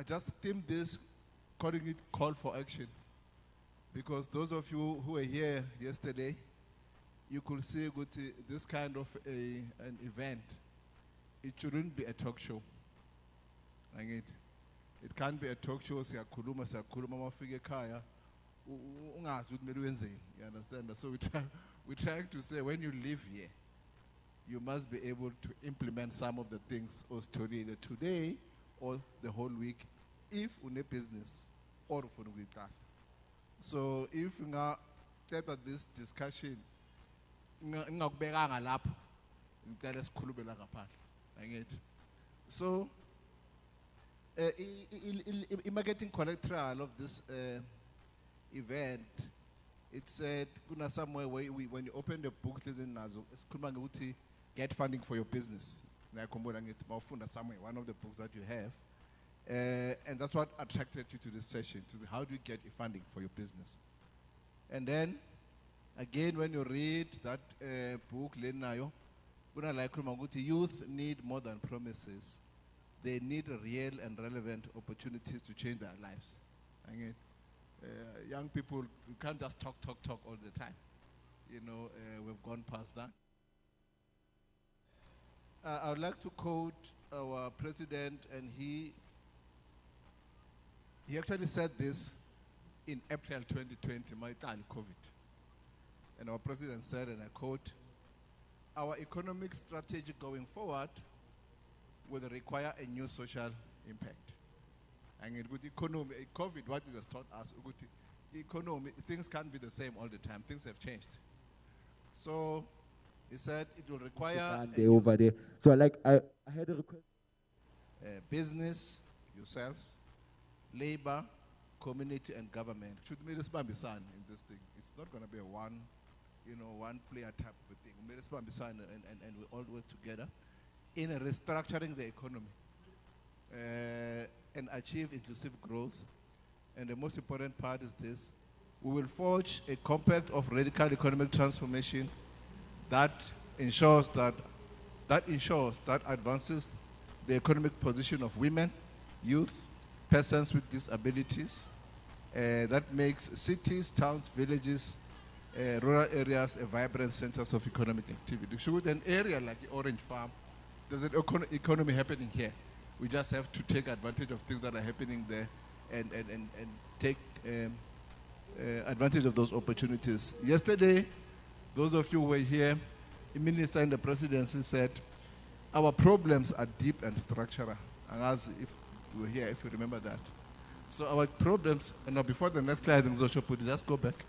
I just themed this, calling it call for action. Because those of you who were here yesterday, you could see this kind of an event. It shouldn't be a talk show. It can't be a talk show, siyakhuluma mafika ekhaya, ungazi ukuthi kumele wenzeni. You understand? So we're trying to say when you live here, you must be able to implement some of the things or story today or the whole week if you have business or for that. So if you have this discussion, so marketing collateral of this event, it said somewhere where when you open the books, get funding for your business. It's somewhere, one of the books that you have. And that's what attracted you to this session, to how do you get funding for your business. And then, again, when you read that book, youth need more than promises. They need real and relevant opportunities to change their lives. Again, young people, you can't just talk all the time. We've gone past that. I would like to quote our president, and he actually said this in April 2020, my time, COVID. And our president said, and I quote, "Our economic strategy going forward will require a new social impact." And with economy, COVID, what it has taught us, economy, things can't be the same all the time. Things have changed. So he said it will require over there. So I had a request. Business, yourselves, labor, community, and government should be responsible in this thing. It's not going to be a one player type of thing. We responsible and we all work together in restructuring the economy and achieve inclusive growth. And the most important part is this: we will forge a compact of radical economic transformation that ensures that advances the economic position of women, youth, persons with disabilities, that makes cities, towns, villages, rural areas a vibrant centers of economic activity. So with an area like the Orange Farm, there's an economy happening here. We just have to take advantage of things that are happening there and take advantage of those opportunities. Yesterday, those of you who were here, the minister and the presidency said, our problems are deep and structural. And as if you were here, if you remember that. So our problems, and now before the next slide, just go back.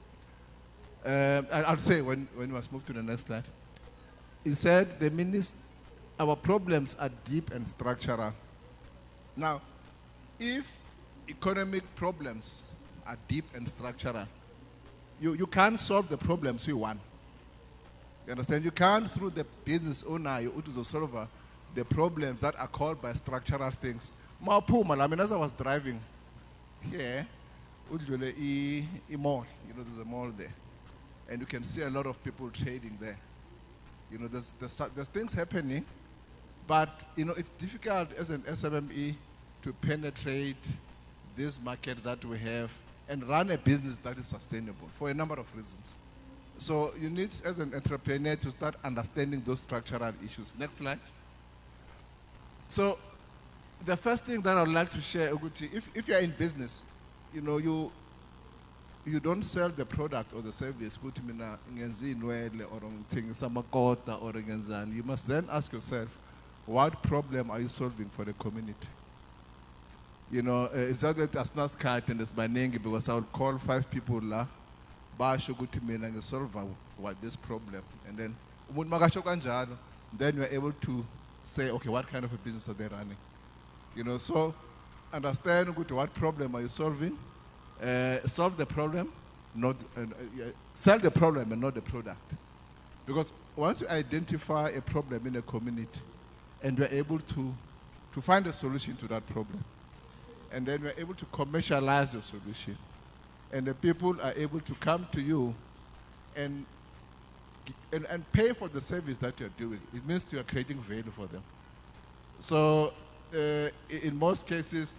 I'll say when we must move to the next slide. He said, our problems are deep and structural. Now, if economic problems are deep and structural, you can't solve the problems you want. You understand? You can't, through the business owner, you to solve the problems that are caused by structural things. I mean, as I was driving here, a mall, there's a mall there. And you can see a lot of people trading there. There's things happening, but, it's difficult as an SMME to penetrate this market that we have and run a business that is sustainable for a number of reasons. So you need, as an entrepreneur, to start understanding those structural issues. Next slide. So the first thing that I would like to share, if you're in business, you don't sell the product or the service, you must then ask yourself, what problem are you solving for the community? It's just that as not cat and it's my name because I will call 5 people and solve what this problem. And then you're able to say, okay, what kind of a business are they running? So understand what problem are you solving? Solve the problem, sell the problem and not the product. Because once you identify a problem in a community and you're able to find a solution to that problem, and then we're able to commercialize the solution, and the people are able to come to you and pay for the service that you're doing. It means you're creating value for them. So in most cases,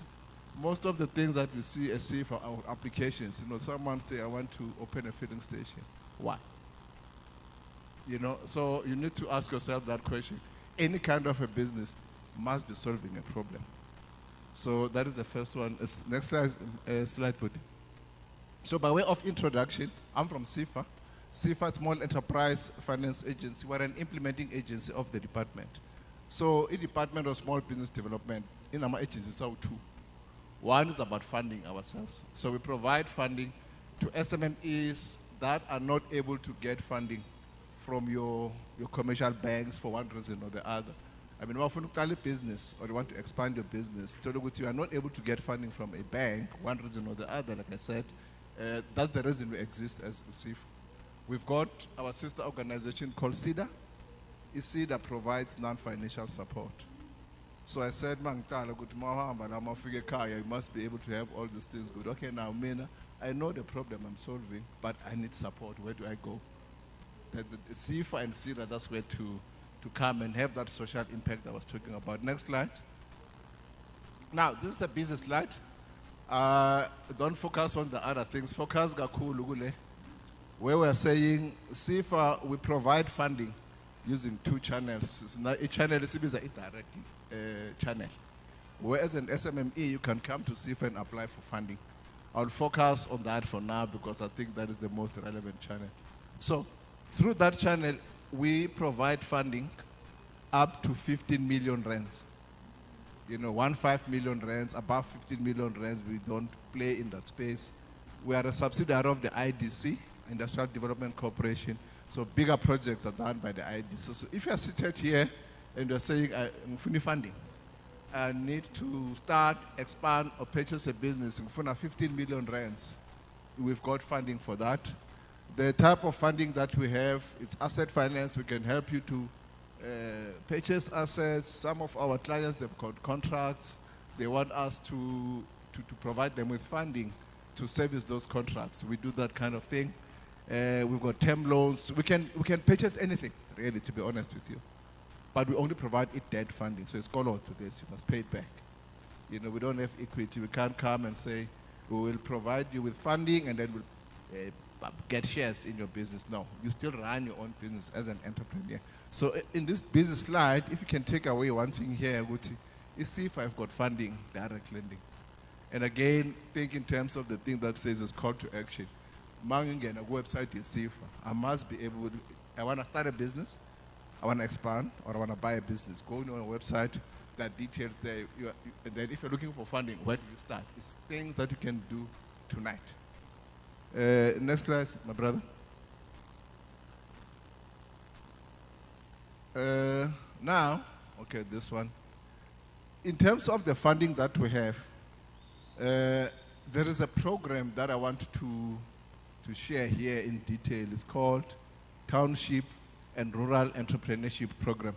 most of the things that we see for our applications, someone say, I want to open a filling station. Why? So you need to ask yourself that question. Any kind of a business must be solving a problem. So that is the first one. Next slide, put. So by way of introduction, I'm from SIFA. SIFA, Small Enterprise Finance Agency. We're an implementing agency of the department. So in Department of Small Business Development, in our agencies are two. One is about funding ourselves. So we provide funding to SMMEs that are not able to get funding from your commercial banks for one reason or the other. I mean, if you start a business or you want to expand your business, you are not able to get funding from a bank, one reason or the other, like I said, that's the reason we exist as SIFA. We've got our sister organization called SIDA. SIDA provides non-financial support. So I said, you must be able to have all these things good. Okay, now, Mina, I know the problem I'm solving, but I need support. Where do I go? The SIFA and SIDA, that's where to come and have that social impact I was talking about. Next slide. Now, this is the business slide. Don't focus on the other things. Focus Gakulu, where we're saying SIFA, we provide funding using two channels. A channel is a direct channel. Whereas an SMME, you can come to SIFA and apply for funding. I'll focus on that for now because I think that is the most relevant channel. So through that channel, we provide funding up to 15 million rands. 15 million rands, above 15 million rands, we don't play in that space. We are a subsidiary of the IDC, Industrial Development Corporation. So bigger projects are done by the IDC. So if you are seated here and you're saying, I'm funding, I need to start, expand, or purchase a business in 15 million rands, we've got funding for that. The type of funding that we have, it's asset finance. We can help you to purchase assets. Some of our clients, they've got contracts. They want us to provide them with funding to service those contracts. We do that kind of thing. We've got term loans. We can purchase anything, really, to be honest with you. But we only provide it debt funding. So it's called out to this. You must pay it back. We don't have equity. We can't come and say, we will provide you with funding and then we'll get shares in your business. No, you still run your own business as an entrepreneur. So in this business slide, if you can take away one thing here, Guti, is see if I've got funding, direct lending. And again, think in terms of the thing that says it's call to action. Manging a website is SIFA. I must be able to, I want to start a business, I want to expand, or I want to buy a business. Go on a website, that details there. And then if you're looking for funding, where do you start? It's things that you can do tonight. Next slide, my brother. Now, okay, this one. In terms of the funding that we have, there is a program that I want to share here in detail. It's called Township and Rural Entrepreneurship Program.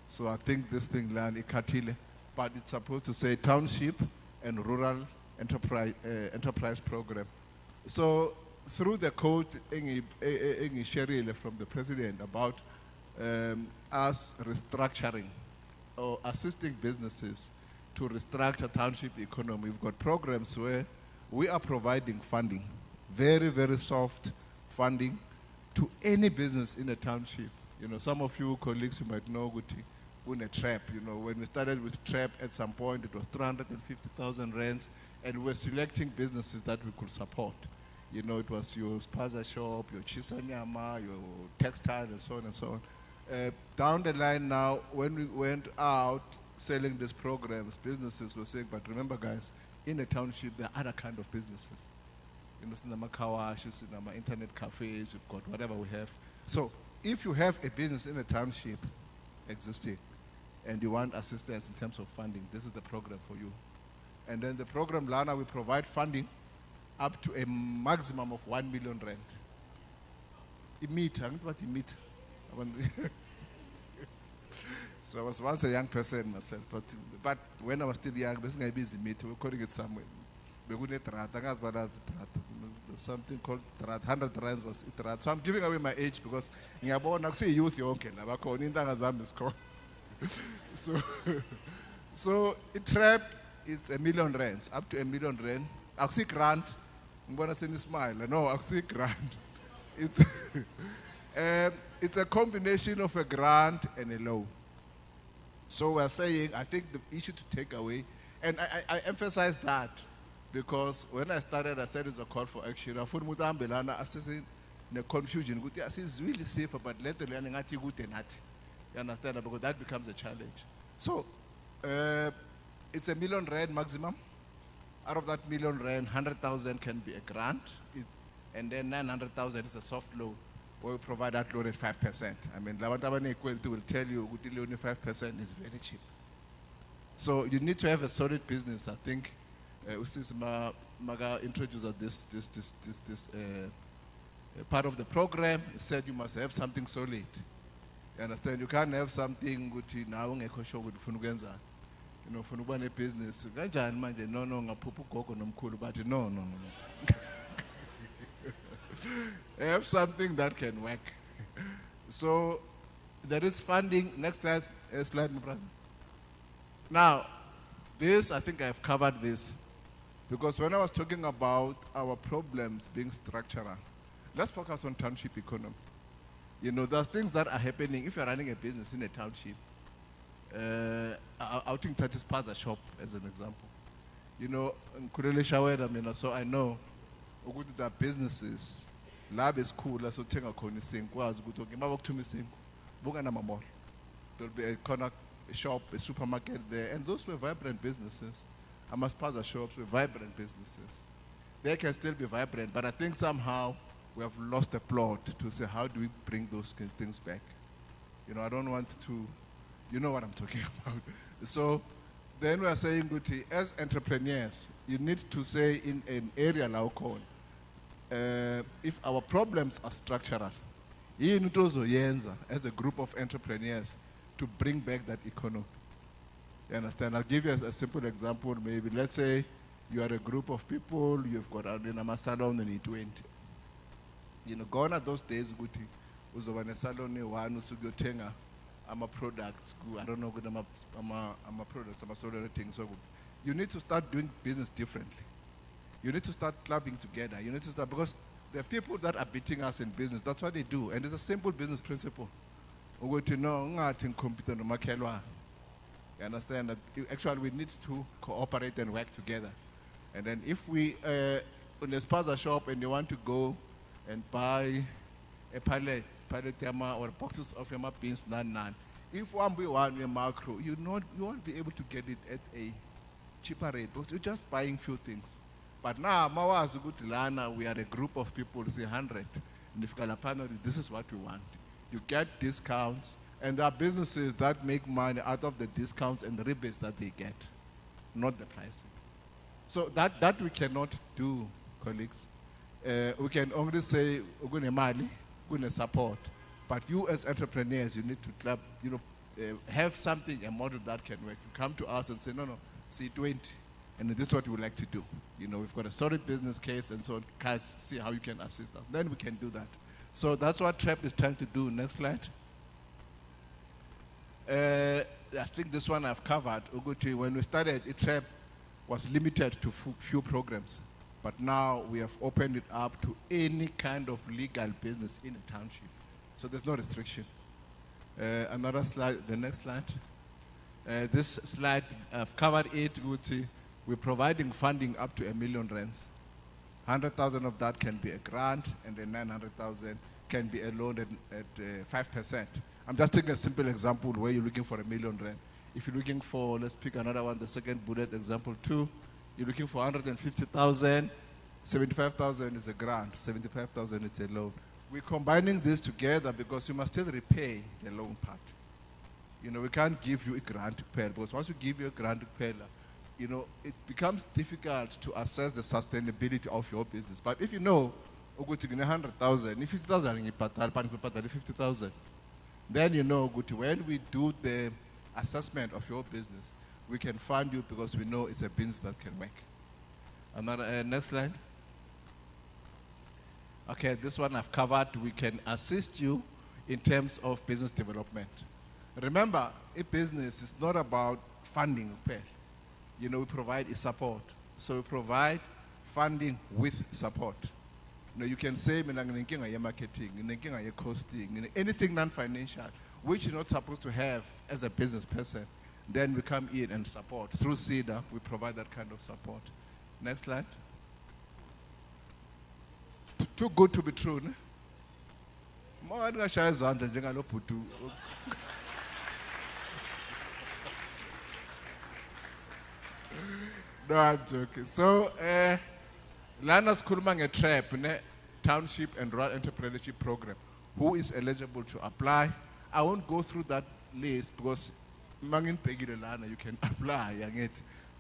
So I think this thing land ikatile, but it's supposed to say Township and Rural Enterprise Program. So through the code from the president about us restructuring or assisting businesses to restructure township economy, we've got programs where we are providing funding, very, very soft funding to any business in a township. Some of you colleagues, you might know, in a trap. When we started with trap at some point, it was 350,000 rands, and we were selecting businesses that we could support. It was your spaza shop, your chisanyama, your textile, and so on and so on. Down the line now, when we went out selling these programs, businesses were saying, but remember guys, in a township, there are other kind of businesses. Sinama kawashes, sinama internet cafes, we've got whatever we have. So if you have a business in a township existing, and you want assistance in terms of funding, this is the program for you. And then the program, Lana, will provide funding up to a maximum of 1 million rand. So I was once a young person myself, but when I was still young, this guy busy meet, we were calling it somewhere. There's something called 100 rands was it. So I'm giving away my age because I say youth, you're okay. So it trap it's a million rands, up to $1 million. Akusi grant, ngibona seni smile. No, akusi grant. It's it's a combination of a grant and a loan. So we're saying, I think the issue to take away, and I emphasize that because when I started, I said it's a call for action. I thought mutambelana assessing the confusion. It's really safer, but let the learning at you not. You understand? Because that becomes a challenge. So it's $1 million maximum. Out of that $1 million, 100,000 can be a grant, and then 900,000 is a soft loan, where we provide that loan at 5%. I mean, Lawantabane Equality will tell you only 5% is very cheap. So you need to have a solid business. I think Usis Maga introduced this part of the program. He said you must have something solid. You understand? You can't have something which now show with Funugenza. You know, Funubane business. No, no. Have something that can work. So there is funding. Next slide, my brother. Now, this, I think I've covered this, because when I was talking about our problems being structural, let's focus on township economy. You know, there's things that are happening. If you're running a business in a township, I think that is Paza shop as an example. You know, so I know the businesses, lab is cool, so take a corner sing, was good to give to me sing, mall. There'll be a corner shop, a supermarket there, and those were vibrant businesses. Paza shops were vibrant businesses. They can still be vibrant, but I think somehow we have lost the plot to say, how do we bring those things back? You know, I don't want to, you know what I'm talking about. So then we are saying, Guti, as entrepreneurs, you need to say in an area like Okon, if our problems are structural, as a group of entrepreneurs to bring back that economy. You understand? I'll give you a simple example. Maybe let's say you are a group of people, you've got a salon in 20. You know, gone are those days, Guti, uzovane salon one usugotenga. I'm a product. I don't know. I'm a product. I'm a sort of thing. So you need to start doing business differently. You need to start clubbing together. You need to start, because there are people that are beating us in business. That's what they do, and it's a simple business principle. You understand that actually we need to cooperate and work together. And then if we in a spaza shop and you want to go and buy a pallet or boxes of yama beans, none. If one by one macro, you won't be able to get it at a cheaper rate because you're just buying few things. But now, Mawa is a good learner. We are a group of people, say 100. And if Kalapano, this is what we want. You get discounts, and there are businesses that make money out of the discounts and the rebates that they get, not the pricing. So that we cannot do, colleagues. We can only say, we're support. But you as entrepreneurs, you need to club, have something, a model that can work. You come to us and say, no, see 20, and this is what we would like to do. You know, we've got a solid business case, and so guys, see how you can assist us. Then we can do that. So that's what TRAP is trying to do. Next slide. I think this one I've covered. Uguti, when we started, TRAP was limited to few programs. But now we have opened it up to any kind of legal business in a township. So there's no restriction. Another slide, the next slide. This slide, I've covered it. We're providing funding up to R1 million. 100,000 of that can be a grant, and then 900,000 can be a loan at 5%. I'm just taking a simple example where you're looking for R1 million. If you're looking for, let's pick another one, the second bullet example 2, you're looking for 150,000, 75,000 is a grant, 75,000 is a loan. We're combining this together because you must still repay the loan part. You know, we can't give you a grant to pay, because once we give you a grant to pay, you know, it becomes difficult to assess the sustainability of your business. But if you know, 100,000, if 50,000 you pay 50,000, then you know, when we do the assessment of your business, we can fund you because we know it's a business that can work. Another, next slide. Okay, this one I've covered. We can assist you in terms of business development. Remember, a business is not about funding pay. we provide is support. So we provide funding with support. You can say, mina nginenkinga ye-marketing, nginenkinga ye-costing, anything non-financial, which you're not supposed to have as a business person. Then we come in and support. Through CEDA, we provide that kind of support. Next slide. Too good to be true, ne? No, I'm joking. So, Lana's Kurmang a trap, ne? Township and Rural Entrepreneurship Program. Who is eligible to apply? I won't go through that list because Mangin Peggy Lana, you can apply,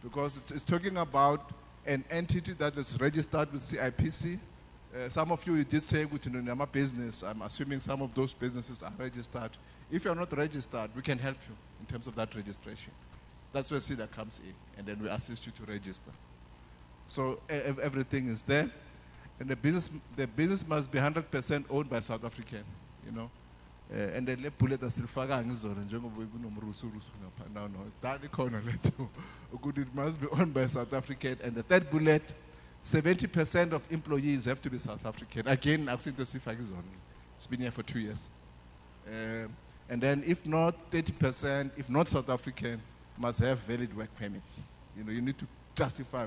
because it's talking about an entity that is registered with CIPC. Some of you did say with Nama business. I'm assuming some of those businesses are registered. If you're not registered, we can help you in terms of that registration. That's where CEDA comes in, and then we assist you to register. So everything is there, and the business must be 100% owned by South African, and then le bullet asilifaka ngizona njengoba kunomrusu no that corner it must be owned by South African. And the third bullet, 70% of employees have to be South African. Again, it's been here for 2 years. And then if not 30%, if not South African, must have valid work permits. You need to justify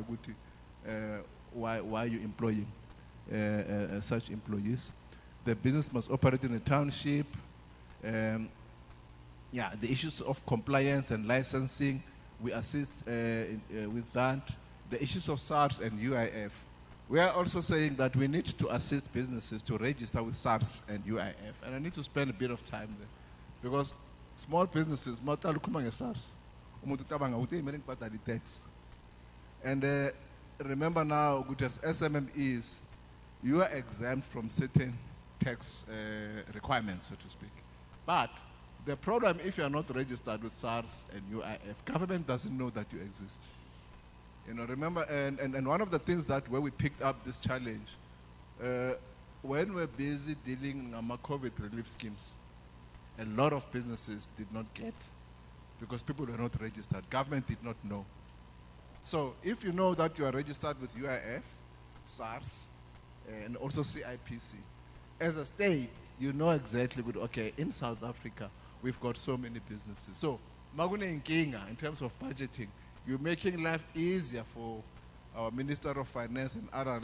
why you're employing such employees. The business must operate in a township. The issues of compliance and licensing, we assist with that. The issues of SARS and UIF. We are also saying that we need to assist businesses to register with SARS and UIF. And I need to spend a bit of time there. Because small businesses, SARS. And remember now, as SMMEs, you are exempt from certain tax requirements, so to speak. But the problem, if you are not registered with SARS and UIF, government doesn't know that you exist. Remember, and one of the things that where we picked up this challenge, when we're busy dealing with COVID relief schemes, a lot of businesses did not get because people were not registered. Government did not know. So if you know that you are registered with UIF, SARS, and also CIPC, as a state, you know exactly, okay, in South Africa, we've got so many businesses. So, Magune Nkinga, in terms of budgeting, you're making life easier for our Minister of Finance and other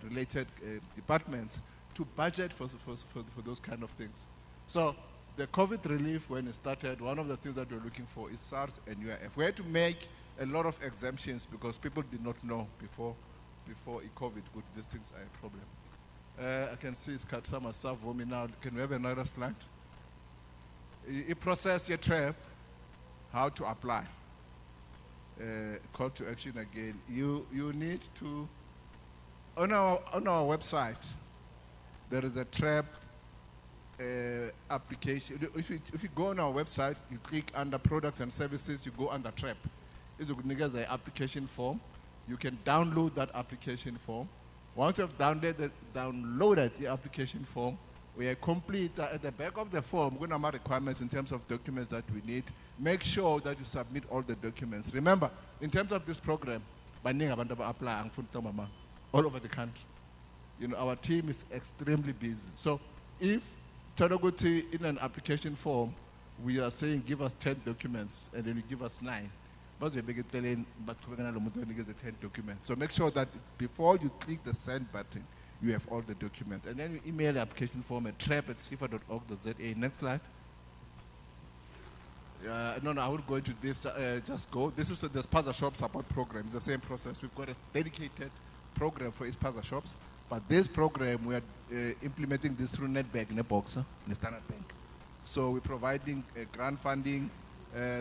related departments to budget for those kind of things. So, the COVID relief, when it started, one of the things that we're looking for is SARS and UIF. We had to make a lot of exemptions because people did not know before COVID, these things are a problem. I can see it's Katsama Savomi now. Can we have another slide? You process your trap, how to apply. Call to action again. You need to, on our website, there is a trap application. If you go on our website, you click under products and services, you go under trap. It's a application form. You can download that application form. Once you've downloaded the application form, we are complete at the back of the form. We're going to have requirements in terms of documents that we need. Make sure that you submit all the documents. Remember, in terms of this program, all over the country. Our team is extremely busy. So if Tadogoti in an application form, we are saying give us 10 documents and then you give us 9. But we're telling, but we're going to get 10 documents. So make sure that before you click the send button, you have all the documents. And then you email the application form at trap@sifa.org.za. Next slide. No, I won't go into this. Just go. This is the Spaza Shop support program. It's the same process. We've got a dedicated program for Spaza Shops. But this program, we are implementing this through Nedbank, Neboxa, and Standard Bank. So we're providing grant funding.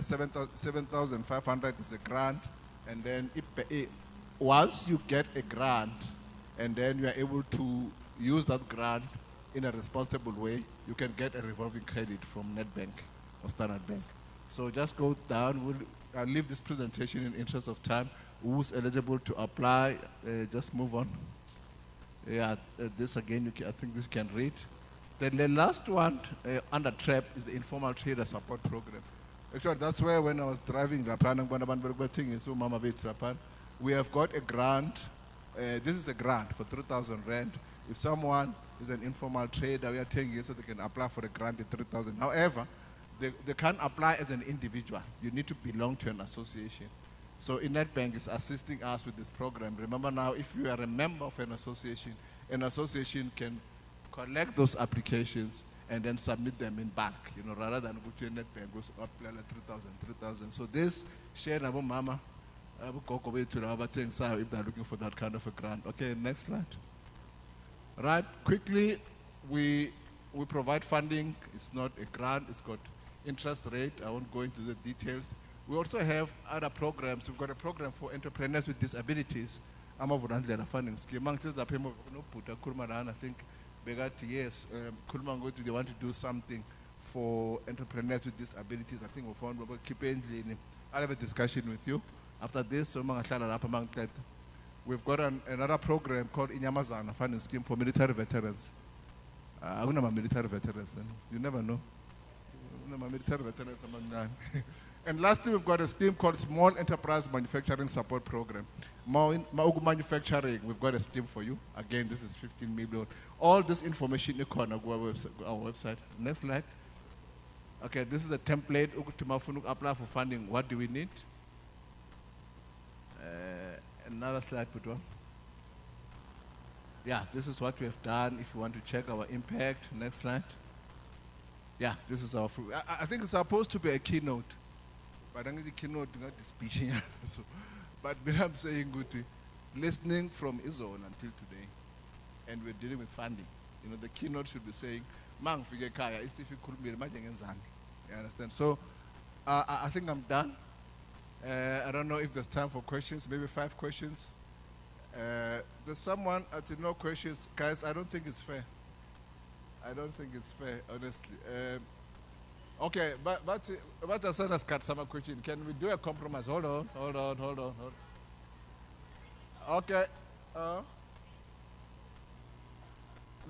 7,500 is a grant, and then once you get a grant, and then you are able to use that grant in a responsible way, you can get a revolving credit from Nedbank or Standard Bank. So just go down. I'll leave this presentation in interest of time. Who's eligible to apply? Just move on. Yeah, this again, I think this you can read. Then the last one under TRAP is the Informal Trader Support Program. Actually, that's where when I was driving Rapan, we have got a grant. This is the grant for 3,000 rand. If someone is an informal trader, we are telling you so they can apply for a grant at 3,000. However, they can't apply as an individual. You need to belong to an association. So Bank is assisting us with this program. Remember now, if you are a member of an association can collect those applications and then submit them in bulk, rather than go to a Bank, goes up 3,000. So this share Abu Mama, Abu Koko to the things if they're looking for that kind of a grant. Okay, next slide. Right, quickly, we provide funding. It's not a grant, it's got interest rate. I won't go into the details. We also have other programs. We've got a program for entrepreneurs with disabilities. I'm a volunteer funding scheme. I think yes, they want to do something for entrepreneurs with disabilities. I think we'll keep engine. I'll have a discussion with you after this. We've got another program called Inyamazana funding scheme for military veterans. I don't know military veterans then. You never know. Military veterans among nine. And lastly, we've got a scheme called Small Enterprise Manufacturing Support Program. Maugu Manufacturing, we've got a scheme for you. Again, this is 15 million. All this information you can go on our website. Next slide. Okay, this is a template. Apply for funding. What do we need? Another slide, put on. Yeah, this is what we have done. If you want to check our impact, next slide. Yeah, this is our. I think it's supposed to be a keynote, but I think the keynote not the speech. So, but I'm saying good, listening from Izon until today, and we're dealing with funding. The keynote should be saying, "Mang fige kaya is if you could be imagine You understand? So, I think I'm done. I don't know if there's time for questions. Maybe 5 questions. There's someone at no questions, guys. I don't think it's fair. I don't think it's fair, honestly. Okay, but the son has got some question. Can we do a compromise? Hold on. Okay.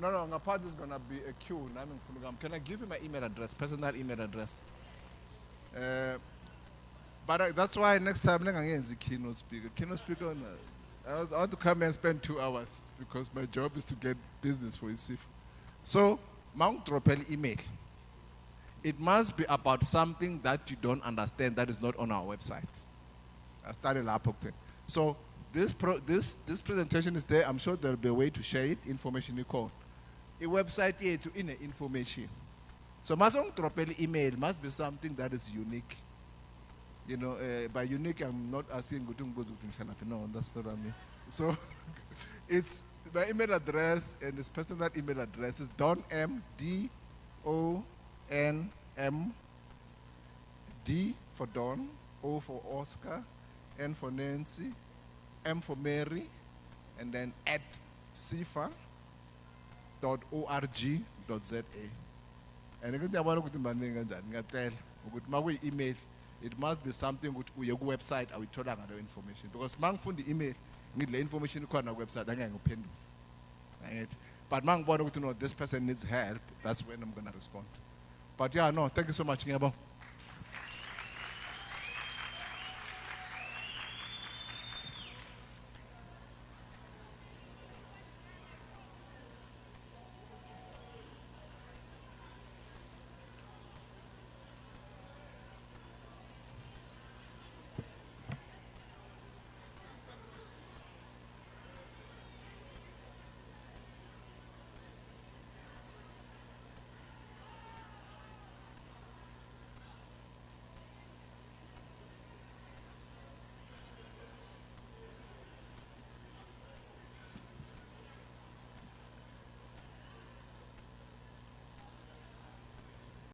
No, my part is gonna be a queue. Can I give you my email address, personal email address? But that's why next time I'm going to keynote speaker. I want to come and spend 2 hours because my job is to get business for ISIF. So, Mount Tropel email. It must be about something that you don't understand that is not on our website. I started up. So this presentation is there. I'm sure there'll be a way to share it. Information you call. A website here to in information. So Mount Tropel email must be something that is unique. By unique, I'm not asking no, that's not what I mean. So it's my email address, and this personal email address is donm, D-O-N-M, D for Don, O for Oscar, N for Nancy, M for Mary, and then at sifa.org.za. And I want to email. It must be something which your website I will tell them other information. Because man from the email need the information on our website, then I go pen. But man want to know this person needs help, that's when I'm gonna respond. But yeah, no, thank you so much, Ngabo.